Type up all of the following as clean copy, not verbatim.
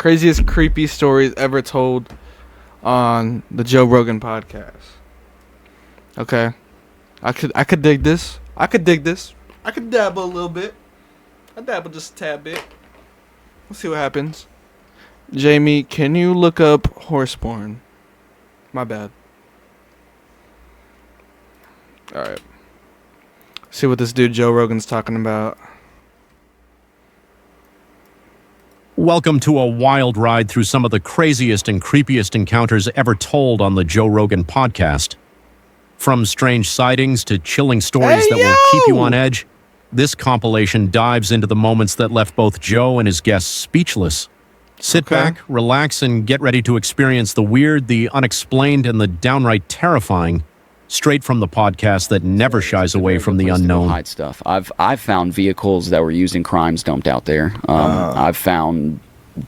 Craziest creepy stories ever told on the Joe Rogan podcast. Okay. I could dig this. I could dabble a little bit. I dabble just a tad bit. Let's see what happens. Jamie, can you look up horse porn? My bad. Alright. See what this dude Joe Rogan's talking about. Welcome to a wild ride through some of the craziest and creepiest encounters ever told on the Joe Rogan podcast. From strange sightings to chilling stories that will keep you on edge, this compilation dives into the moments that left both Joe and his guests speechless. Sit back, relax, and get ready to experience the weird, the unexplained, and the downright terrifying, straight from the podcast that never shies away from the unknown. Hide stuff. I've found vehicles that were used in crimes dumped out there. I've found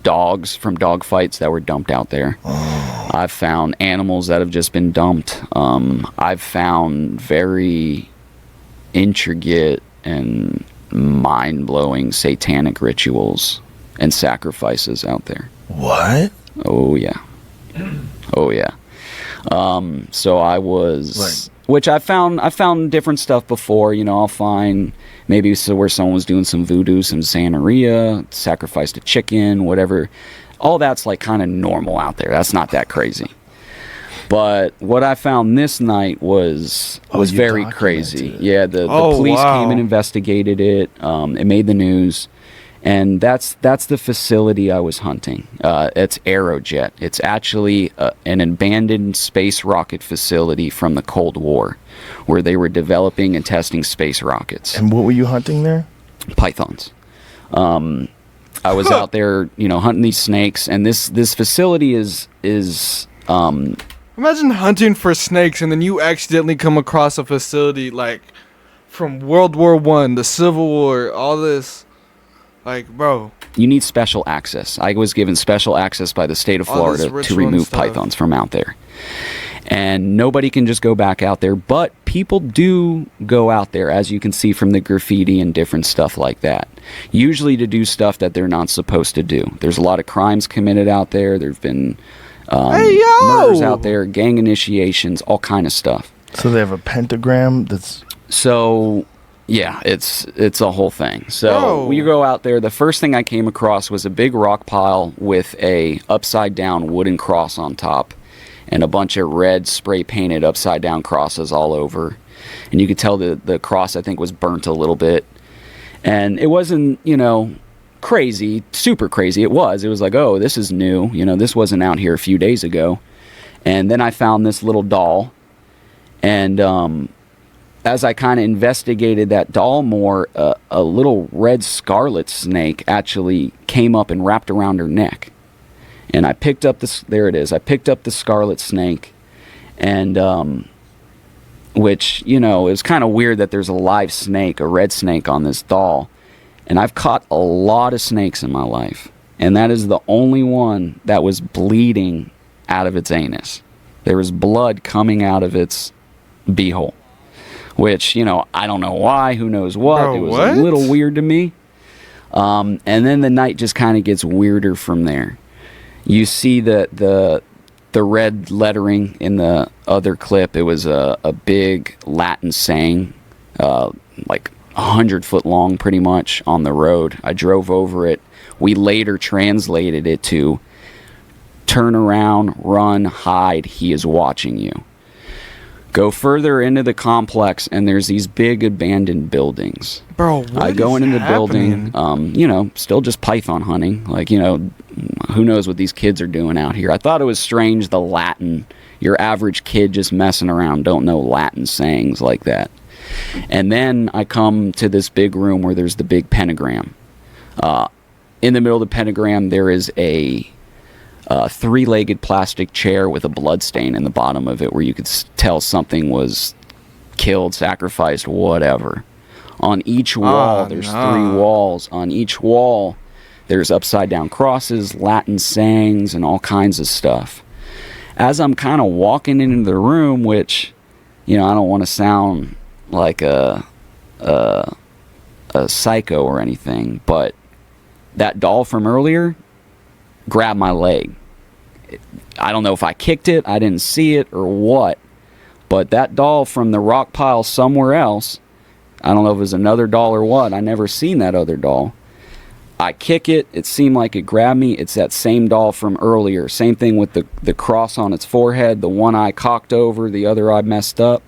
dogs from dog fights that were dumped out there. I've found animals that have just been dumped. I've found very intricate and mind-blowing satanic rituals and sacrifices out there. What? Oh yeah. Oh yeah. So I was, which I found different stuff before. You know, I'll find maybe where someone was doing some voodoo, some Santeria, sacrificed a chicken, whatever. All that's like kind of normal out there. That's not that crazy. But what I found this night was very crazy. Yeah, the police came and investigated it. It made the news. And that's the facility I was hunting. It's Aerojet. It's actually an abandoned space rocket facility from the Cold War, where they were developing and testing space rockets. And what were you hunting there? Pythons. I was out there, hunting these snakes, and this facility is. Imagine hunting for snakes and then you accidentally come across a facility like from World War I, the Civil War, all this. Like, bro. You need special access. I was given special access by the state of Florida to remove pythons from out there. And nobody can just go back out there, but people do go out there, as you can see from the graffiti and different stuff like that. Usually to do stuff that they're not supposed to do. There's a lot of crimes committed out there. There's been murders out there, gang initiations, all kind of stuff. So they have a pentagram that's... So... yeah, it's a whole thing. So we go out there. The first thing I came across was a big rock pile with a upside down wooden cross on top and a bunch of red spray painted upside down crosses all over. And you could tell the cross, I think, was burnt a little bit. And it wasn't, crazy, super crazy. It was like, oh, this is new. This wasn't out here a few days ago. And then I found this little doll. And as I kind of investigated that doll more, a little red scarlet snake actually came up and wrapped around her neck. And I picked up this, there it is. I picked up the scarlet snake, and which, it was kind of weird that there's a live snake, a red snake on this doll. And I've caught a lot of snakes in my life. And that is the only one that was bleeding out of its anus. There was blood coming out of its beehole. Which, I don't know why, who knows what. Bro, it was a little weird to me. And then the night just kind of gets weirder from there. You see the red lettering in the other clip. It was a big Latin saying, like 100 foot long pretty much, on the road. I drove over it. We later translated it to, turn around, run, hide, he is watching you. Go further into the complex, and there's these big abandoned buildings. Bro, what I go into the happening? building, still just python hunting. Like, who knows what these kids are doing out here. I thought it was strange, the Latin. Your average kid just messing around don't know Latin sayings like that. And then I come to this big room where there's the big pentagram. In the middle of the pentagram, there is a three-legged plastic chair with a blood stain in the bottom of it, where you could tell something was killed, sacrificed, whatever. On each wall, there's 3 walls. On each wall, there's upside-down crosses, Latin sayings, and all kinds of stuff. As I'm kind of walking into the room, which, I don't want to sound like a psycho or anything, but that doll from earlier, grab my leg. I don't know if I kicked it, I didn't see it, or what, but that doll from the rock pile somewhere else, I don't know if it was another doll or what, I never seen that other doll. I kick it, it seemed like it grabbed me. It's that same doll from earlier. Same thing with the cross on its forehead, the one eye cocked over, the other eye messed up.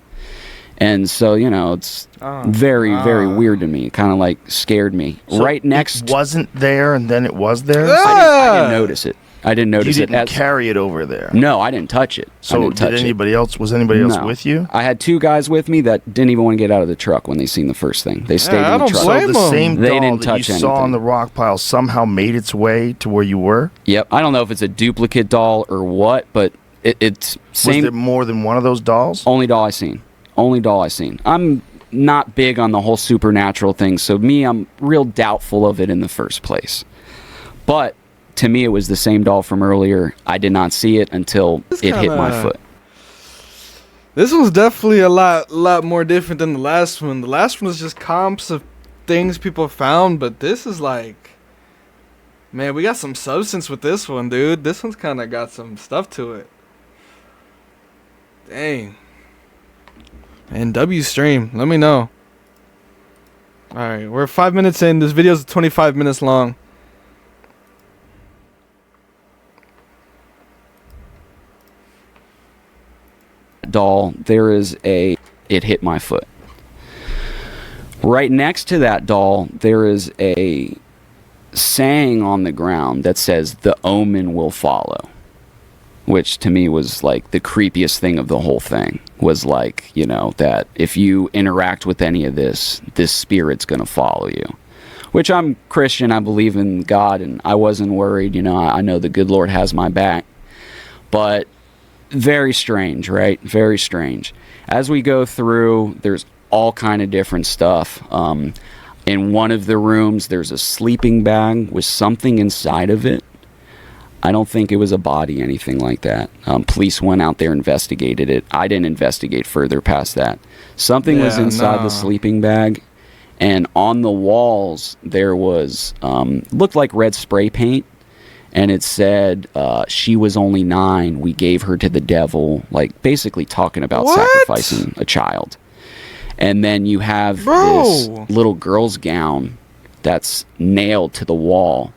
And so, you know, it's very, very weird to me. It kind of like scared me. So right next... It wasn't there and then it was there? I didn't notice it. I didn't notice it. You didn't carry it over there? No, I didn't touch it. So was anybody else with you? I had two guys with me that didn't even want to get out of the truck when they seen the first thing. They stayed in the truck. So the same they doll didn't that touch you anything. saw on the rock pile somehow made its way to where you were? Yep. I don't know if it's a duplicate doll or what, but it's same. Was there more than one of those dolls? Only doll I seen. Only doll I seen. I'm not big on the whole supernatural thing, so I'm real doubtful of it in the first place. But to me, it was the same doll from earlier. I did not see it until it hit my foot. This was definitely a lot more different than the last one. The last one was just comps of things people found, but this is like, man, we got some substance with this one, dude. This one's kind of got some stuff to it. Dang. And W stream, let me know. All right, we're 5 minutes in. This video's 25 minutes long. Doll, there is it hit my foot. Right next to that doll, there is a saying on the ground that says, "The omen will follow," which to me was like the creepiest thing of the whole thing. Was like, you know, that if you interact with any of this spirit's gonna follow you. Which I'm Christian, I believe in God, and I wasn't worried, you know, I know the good Lord has my back. But very strange, right? Very strange. As we go through, there's all kind of different stuff. In one of the rooms, there's a sleeping bag with something inside of it. I don't think it was a body, anything like that. Police went out there, investigated it. I didn't investigate further past that. Something was inside the sleeping bag, and on the walls there was, looked like red spray paint. And it said, she was only 9. We gave her to the devil. Like, basically talking about sacrificing a child. And then you have this little girl's gown that's nailed to the wall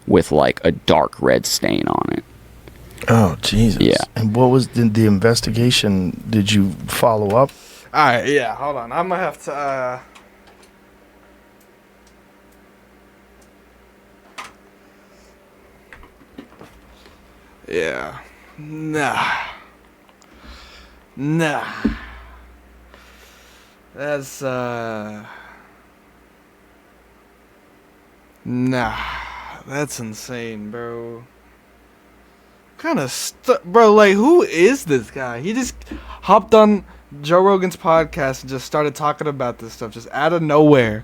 with, like, a dark red stain on it. Oh, Jesus. Yeah. And what was the investigation? Did you follow up? All right, yeah, hold on. I'm going to have to... Yeah. Nah. That's, nah. That's insane, bro. Kind of bro, like, who is this guy? He just hopped on Joe Rogan's podcast and just started talking about this stuff, just out of nowhere.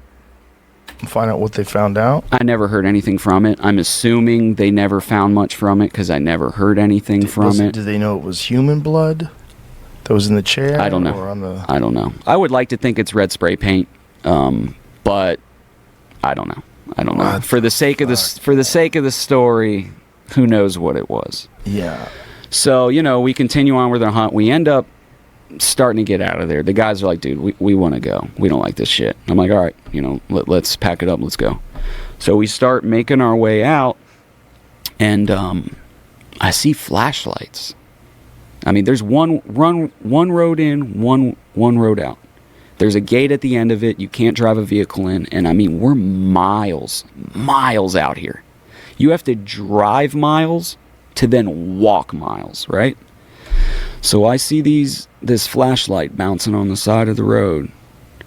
Find out what they found out? I never heard anything from it. I'm assuming they never found much from it because I never heard anything from it. Did they know it was human blood that was in the chair? I don't know. Or I don't know. I would like to think it's red spray paint, but I don't know. I don't know. For the sake of the story, who knows what it was? Yeah. So, you know, we continue on with our hunt. We end up starting to get out of there. The guys are like, dude, we want to go. We don't like this shit. I'm like, all right, you know, let's pack it up. Let's go. So we start making our way out, and I see flashlights. I mean, there's one road in, one road out. There's a gate at the end of it. You can't drive a vehicle in. And I mean, we're miles out here. You have to drive miles to then walk miles, right? So I see this flashlight bouncing on the side of the road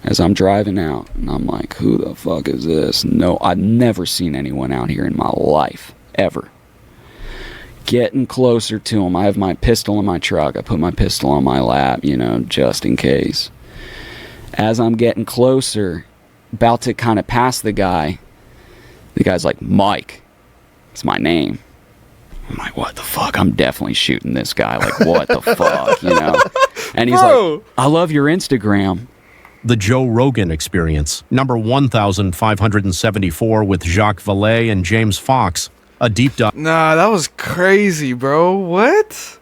as I'm driving out. And I'm like, who the fuck is this? No, I've never seen anyone out here in my life, ever. Getting closer to him. I have my pistol in my truck. I put my pistol on my lap, you know, just in case. As I'm getting closer, about to kind of pass the guy's like, Mike. It's my name. I'm like, what the fuck? I'm definitely shooting this guy. Like, what the fuck, you know? And he's like, I love your Instagram. The Joe Rogan Experience, number 1,574 with Jacques Vallée and James Fox. A deep dive. Nah, that was crazy, bro. What?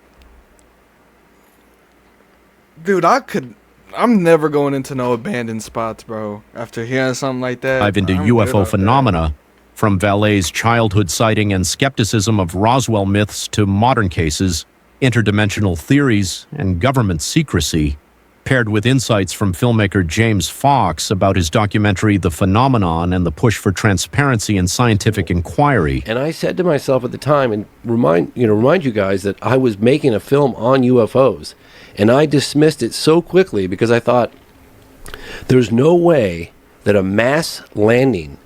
Dude, I'm never going into no abandoned spots, bro. After hearing something like that. Dive into I'm good UFO off phenomena, from Vallee's childhood sighting and skepticism of Roswell myths to modern cases, interdimensional theories, and government secrecy, paired with insights from filmmaker James Fox about his documentary The Phenomenon and the push for transparency and scientific inquiry. And I said to myself at the time, and remind you guys that I was making a film on UFOs, and I dismissed it so quickly because I thought there's no way that a mass landing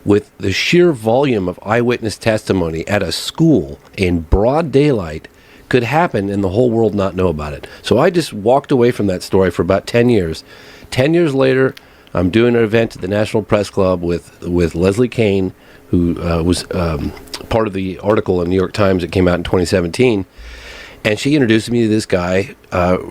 with the sheer volume of eyewitness testimony at a school in broad daylight could happen and the whole world not know about it. So I just walked away from that story for about 10 years. 10 years later, I'm doing an event at the National Press Club with Leslie Kean, who was part of the article in the New York Times that came out in 2017. And she introduced me to this guy,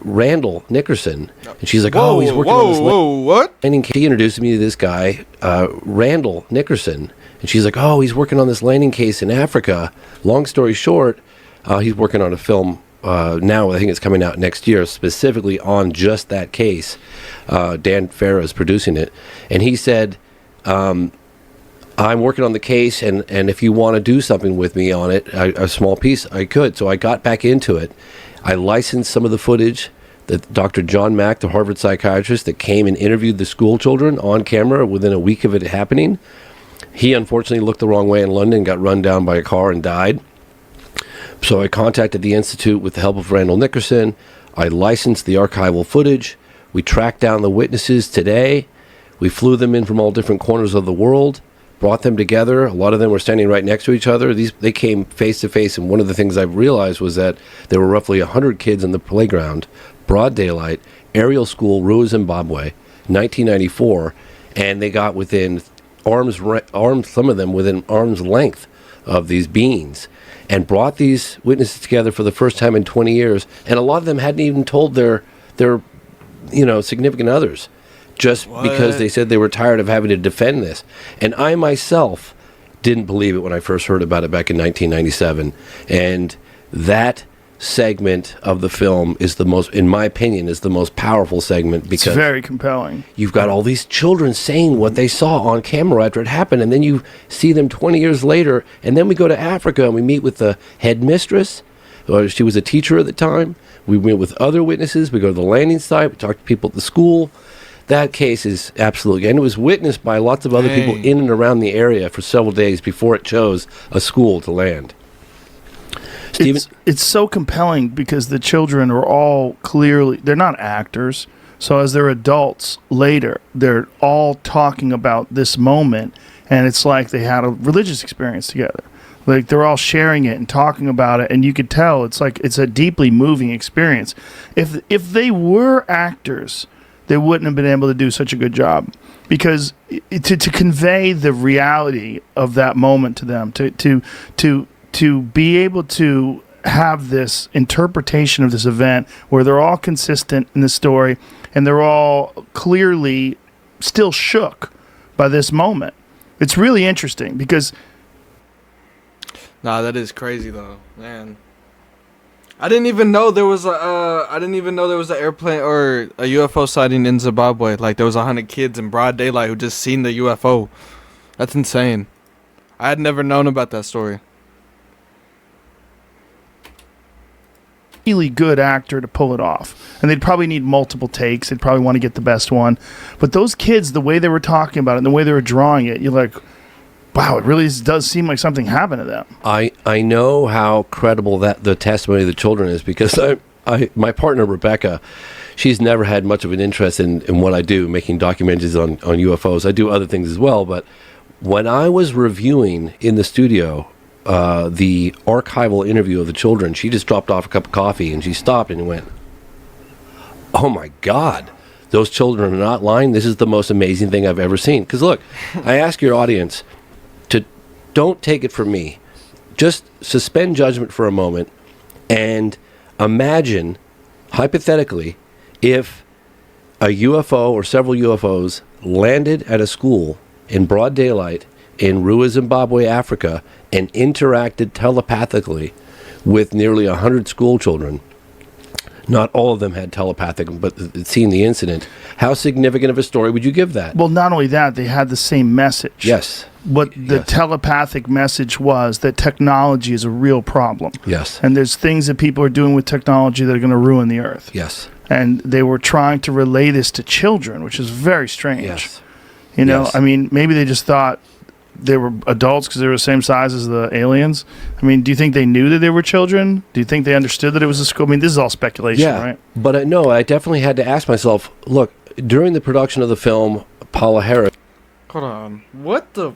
Randall Nickerson. And she's like, Whoa, he's working on this. what? And she introduced me to this guy, Randall Nickerson. And she's like, he's working on this landing case in Africa. Long story short, he's working on a film now. I think it's coming out next year, specifically on just that case. Dan Farah is producing it. And he said, I'm working on the case, and if you want to do something with me on it, a small piece, I could. So I got back into it. I licensed some of the footage that Dr. John Mack, the Harvard psychiatrist that came and interviewed the school children on camera within a week of it happening. He unfortunately looked the wrong way in London, got run down by a car and died. So I contacted the Institute with the help of Randall Nickerson. I licensed the archival footage. We tracked down the witnesses today. We flew them in from all different corners of the world, brought them together. A lot of them were standing right next to each other. They came face to face, and one of the things I realized was that there were roughly 100 kids in the playground, broad daylight, aerial school, Rua, Zimbabwe, 1994, and they got within some of them within arm's length of these beings, and brought these witnesses together for the first time in 20 years, and a lot of them hadn't even told their significant others, just because they said they were tired of having to defend this. And I myself didn't believe it when I first heard about it back in 1997. And that segment of the film is the most, in my opinion, is the most powerful segment, because It's very compelling. you've got all these children saying what they saw on camera after it happened, and then you see them 20 years later, and then we go to Africa and we meet with the headmistress, or she was a teacher at the time. We meet with other witnesses. We go to the landing site. We talk to people at the school. That case is absolutely, and it was witnessed by lots of other people in and around the area for several days before it chose a school to land. Steven? It's so compelling because the children are all clearly, they're not actors. So as they're adults later, they're all talking about this moment, and it's like they had a religious experience together. Like they're all sharing it and talking about it, and you could tell it's like it's a deeply moving experience. If they were actors, they wouldn't have been able to do such a good job, because to convey the reality of that moment to them, to be able to have this interpretation of this event where they're all consistent in the story and they're all clearly still shook by this moment. It's really interesting because Nah, that is crazy though, man. I didn't even know there was an airplane or a UFO sighting in Zimbabwe. Like there was 100 kids in broad daylight who just seen the UFO. That's insane. I had never known about that story. really good actor to pull it off, and they'd probably need multiple takes. They'd probably want to get the best one. But those kids, the way they were talking about it and the way they were drawing it, you're like, wow, it really does seem like something happened to them. I know how credible that the testimony of the children is, because my partner Rebecca, she's never had much of an interest in what I do, making documentaries on UFOs. I do other things as well, but when I was reviewing in the studio the archival interview of the children, she just dropped off a cup of coffee and she stopped and went, "Oh my God, those children are not lying. This is the most amazing thing I've ever seen." Because look, I ask your audience to don't take it from me. Just suspend judgment for a moment and imagine, hypothetically, if a UFO or several UFOs landed at a school in broad daylight in Rua, Zimbabwe, Africa, and interacted telepathically with nearly 100 school children. Not all of them had telepathic, but seen the incident. How significant of a story would you give that? Well, not only that, they had the same message. Yes. What the telepathic message was that technology is a real problem. Yes. And there's things that people are doing with technology that are going to ruin the earth. Yes. And they were trying to relay this to children, which is very strange. Yes. You know, Yes. I mean, maybe they just thought they were adults because they were the same size as the aliens. I mean, do you think they knew that they were children? Do you think they understood that it was a school? I mean, this is all speculation, right? But no, I definitely had to ask myself, look, during the production of the film, Paula Harris... Hold on. What the...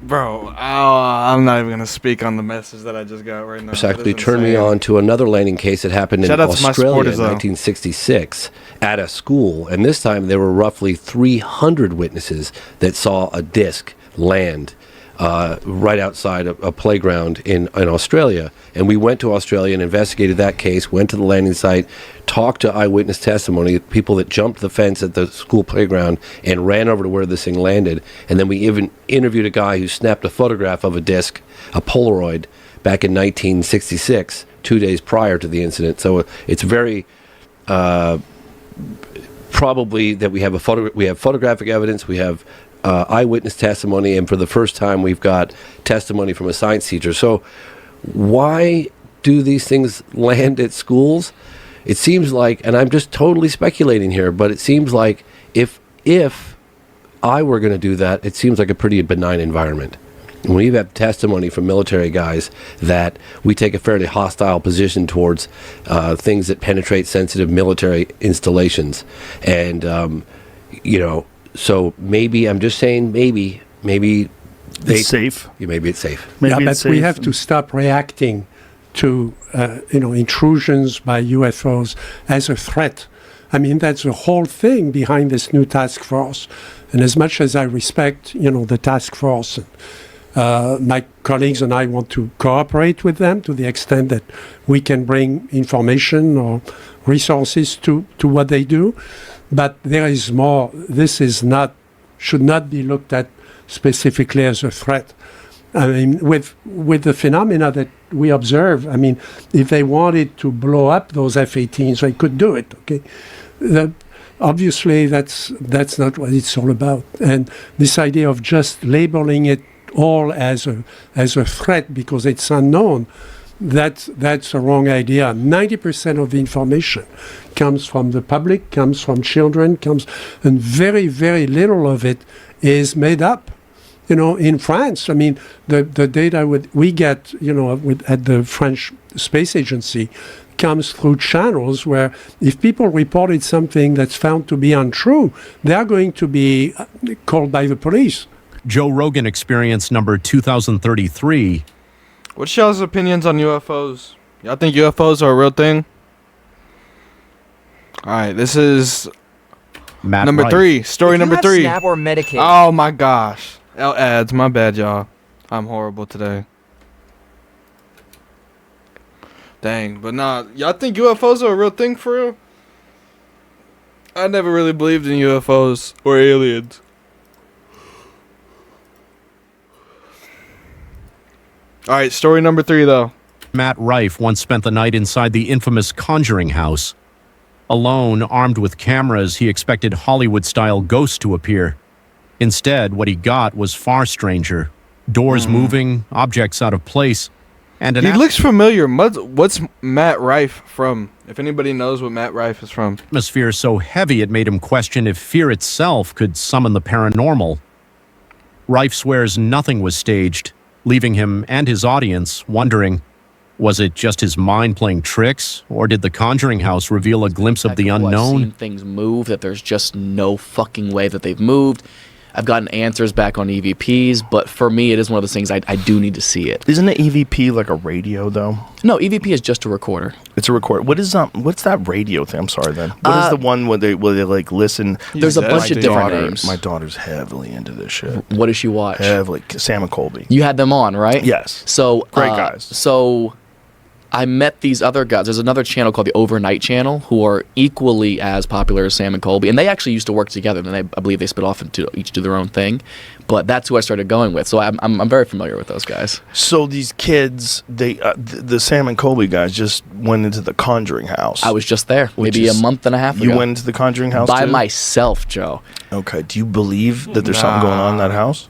Bro, I'm not even going to speak on the message that I just got right now. actually turned me on to another landing case that happened in Australia in 1966 at a school. And this time there were roughly 300 witnesses that saw a disc land right outside a playground in Australia. And we went to Australia and investigated that case, went to the landing site, talked to eyewitness testimony, people that jumped the fence at the school playground and ran over to where this thing landed. And then we even interviewed a guy who snapped a photograph of a disc, a Polaroid, back in 1966, 2 days prior to the incident. So it's very probably that we have photographic evidence, we have eyewitness testimony, and for the first time we've got testimony from a science teacher. So why do these things land at schools? It seems like, and I'm just totally speculating here, but it seems like if I were going to do that, it seems like a pretty benign environment. And we have testimony from military guys that we take a fairly hostile position towards things that penetrate sensitive military installations. And, so maybe, I'm just saying maybe it's safe. Maybe it's safe. Maybe but it's safe. we have to stop reacting to intrusions by UFOs as a threat. I mean, that's the whole thing behind this new task force. And as much as I respect, the task force, my colleagues and I want to cooperate with them to the extent that we can bring information or resources to what they do. But there is more. This should not be looked at specifically as a threat. I mean, with the phenomena that we observe, I mean, if they wanted to blow up those F-18s, they could do it, okay? Obviously, that's not what it's all about. And this idea of just labeling it all as a threat because it's unknown, that's a wrong idea. 90% of the information comes from the public, comes from children, and very, very little of it is made up. In France, I mean, the data we get, at the French Space Agency comes through channels where if people reported something that's found to be untrue, they are going to be called by the police. Joe Rogan Experience number 2033. What's y'all's opinions on UFOs? Y'all think UFOs are a real thing? All right, this is Matt number Rife. 3. Story If you number have 3. Snap or Medicaid. Oh my gosh. Ads, my bad, y'all. I'm horrible today. Dang, but nah, y'all think UFOs are a real thing for real? I never really believed in UFOs or aliens. Alright, story number 3 though. Matt Rife once spent the night inside the infamous Conjuring House. Alone, armed with cameras, he expected Hollywood-style ghosts to appear. Instead, what he got was far stranger. Doors moving, objects out of place, and He looks familiar. What's Matt Rife from? If anybody knows what Matt Rife is from. atmosphere so heavy it made him question if fear itself could summon the paranormal. Rife swears nothing was staged, leaving him and his audience wondering, was it just his mind playing tricks, or did the Conjuring House reveal a glimpse of the I've unknown? seen things move that there's just no fucking way that they've moved. I've gotten answers back on EVPs, but for me, it is one of those things I do need to see it. Isn't an EVP like a radio though? No, EVP is just a recorder. It's a recorder. What's that radio thing? I'm sorry then. What is the one where they like listen? There's a bunch of different daughter, names. My daughter's heavily into this shit. What does she watch? Heavily. Sam and Colby. You had them on, right? Yes. So Great guys. So I met these other guys. There's another channel called the Overnight Channel who are equally as popular as Sam and Colby, and they actually used to work together. And I believe they split off into each do their own thing. But that's who I started going with. So I'm very familiar with those guys. So these kids, the Sam and Colby guys just went into the Conjuring house. I was just there, maybe a month and a half ago. You went into the Conjuring house by too? myself, Joe. Okay. Do you believe that there's something going on in that house?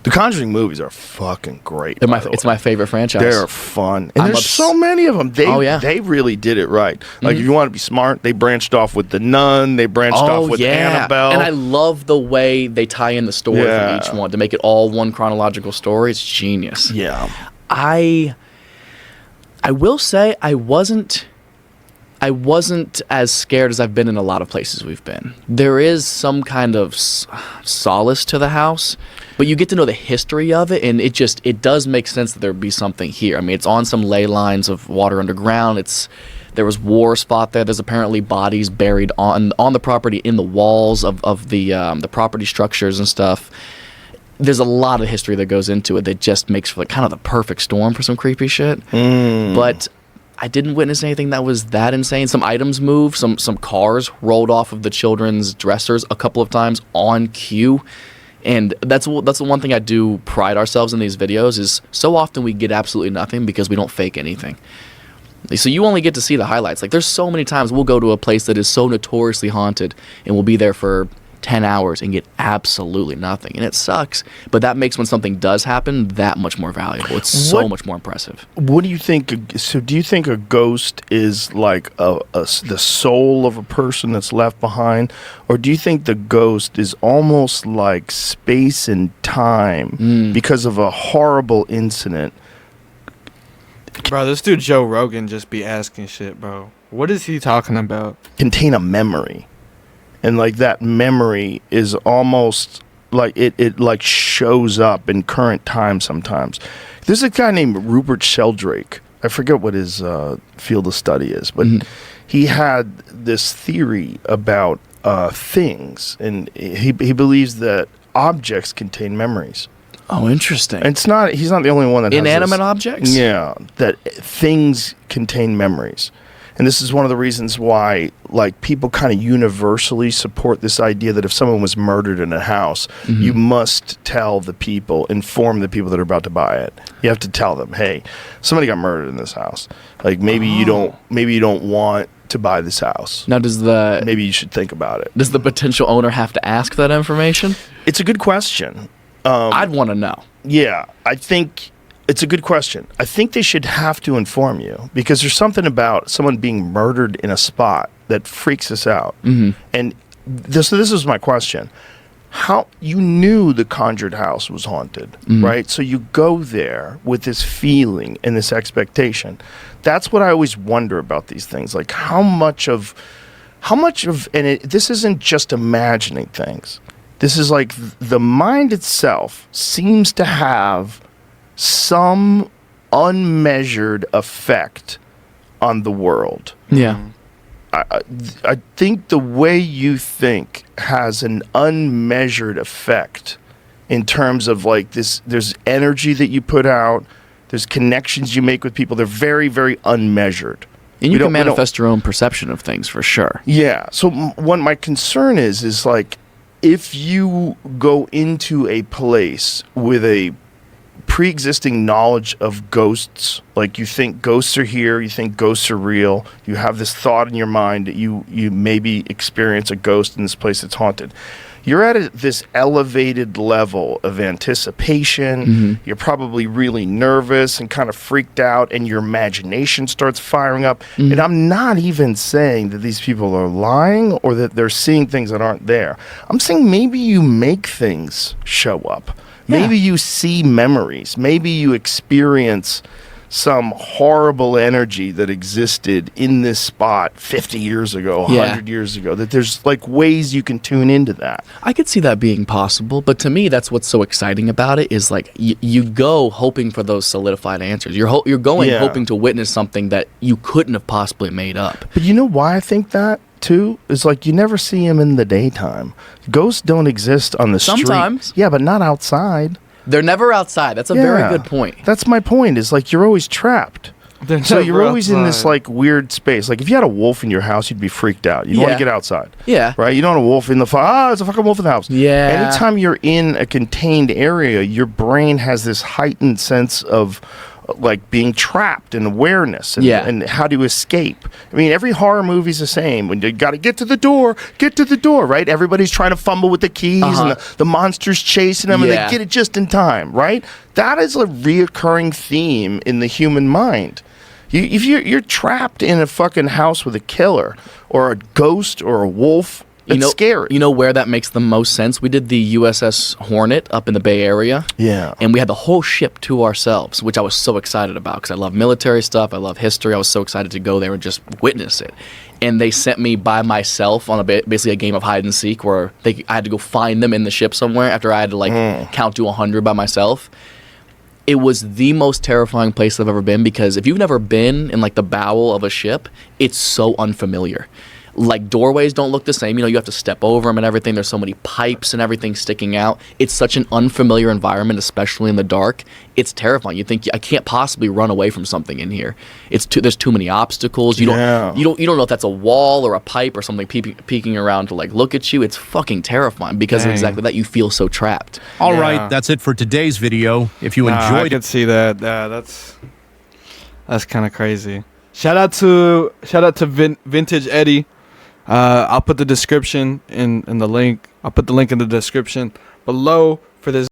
The Conjuring movies are fucking great. It's my favorite franchise. They're fun. And there's so many of them. They really did it right. Like, if you want to be smart, they branched off with The Nun. They branched off with Annabelle. And I love the way they tie in the story from each one to make it all one chronological story. It's genius. Yeah. I will say I wasn't as scared as I've been in a lot of places we've been. There is some kind of solace to the house, but you get to know the history of it, and it does make sense that there would be something here. I mean, it's on some ley lines of water underground. There was wars fought there. There's apparently bodies buried on the property in the walls of the property structures and stuff. There's a lot of history that goes into it that just makes for kind of the perfect storm for some creepy shit. But I didn't witness anything that was that insane. Some items moved. Some cars rolled off of the children's dressers a couple of times on cue. And that's the one thing I do pride ourselves in these videos is so often we get absolutely nothing because we don't fake anything. So you only get to see the highlights. Like, there's so many times we'll go to a place that is so notoriously haunted and we'll be there for 10 hours and get absolutely nothing. And it sucks. But that makes when something does happen that much more valuable. It's so much more impressive. What do you think? So do you think a ghost is like the soul of a person that's left behind? Or do you think the ghost is almost like space and time because of a horrible incident? Bro, this dude Joe Rogan just be asking shit, bro. What is he talking about? Contain a memory. And like that memory is almost like it like shows up in current time sometimes. There's a guy named Rupert Sheldrake. I forget what his field of study is, but he had this theory about things, and he believes that objects contain memories. Oh, interesting. And he's not the only one that has inanimate this. objects? Yeah, that things contain memories. And this is one of the reasons why, like, people kind of universally support this idea that if someone was murdered in a house, you must inform the people that are about to buy it. You have to tell them, hey, somebody got murdered in this house. Like, maybe you don't want to buy this house. Now, maybe you should think about it. Does the potential owner have to ask that information? It's a good question. I'd want to know. Yeah, I think it's a good question. I think they should have to inform you because there's something about someone being murdered in a spot that freaks us out. And this is my question. How you knew the conjured house was haunted, right? So you go there with this feeling and this expectation. That's what I always wonder about these things. Like how much of this isn't just imagining things. This is like the mind itself seems to have some unmeasured effect on the world. Yeah. I think the way you think has an unmeasured effect in terms of like this. There's energy that you put out. There's connections you make with people. They're very, very unmeasured. And you can manifest your own perception of things for sure. Yeah. So what my concern is like if you go into a place with a pre-existing knowledge of ghosts, like you think ghosts are here, you think ghosts are real, you have this thought in your mind that you maybe experience a ghost in this place that's haunted. You're at this elevated level of anticipation. You're probably really nervous and kind of freaked out, and your imagination starts firing up. And I'm not even saying that these people are lying or that they're seeing things that aren't there. I'm saying maybe you make things show up. Maybe you see memories. Maybe you experience some horrible energy that existed in this spot 50 years ago, 100 years ago, that there's like ways you can tune into that. I could see that being possible, but to me, that's what's so exciting about it is like you go hoping for those solidified answers. You're going hoping to witness something that you couldn't have possibly made up. But you know why I think that? Too is like you never see them in the daytime. Ghosts don't exist on the street. Sometimes. Yeah, but not outside. They're never outside. That's a very good point. That's my point. Is like you're always trapped. So you're always in this like weird space. Like if you had a wolf in your house, you'd be freaked out. You'd want to get outside. Yeah. Right? You don't want a wolf in the it's a fucking wolf in the house. Yeah. Anytime you're in a contained area, your brain has this heightened sense of like being trapped and awareness and how to escape. I mean, every horror movie's the same. When you got to get to the door, right? Everybody's trying to fumble with the keys and the monster's chasing them and they get it just in time, right? That is a reoccurring theme in the human mind. If you're trapped in a fucking house with a killer or a ghost or a wolf, it's scary. You know where that makes the most sense? We did the USS Hornet up in the Bay Area. Yeah. And we had the whole ship to ourselves, which I was so excited about because I love military stuff. I love history. I was so excited to go there and just witness it. And they sent me by myself on basically a game of hide and seek where I had to go find them in the ship somewhere after I had to count to 100 by myself. It was the most terrifying place I've ever been because if you've never been in like the bowel of a ship, it's so unfamiliar. Like doorways don't look the same. You have to step over them and everything. There's so many pipes and everything sticking out. It's such an unfamiliar environment, especially in the dark. It's terrifying. You think I can't possibly run away from something in here. There's too many obstacles. You don't know if that's a wall or a pipe or something peeking around to like look at you. It's fucking terrifying because of exactly that. You feel so trapped. All right, that's it for today's video. If you enjoyed I could see that. That's kind of crazy. Shout out to Vintage Eddie. I'll put the description in the link. I'll put the link in the description below for this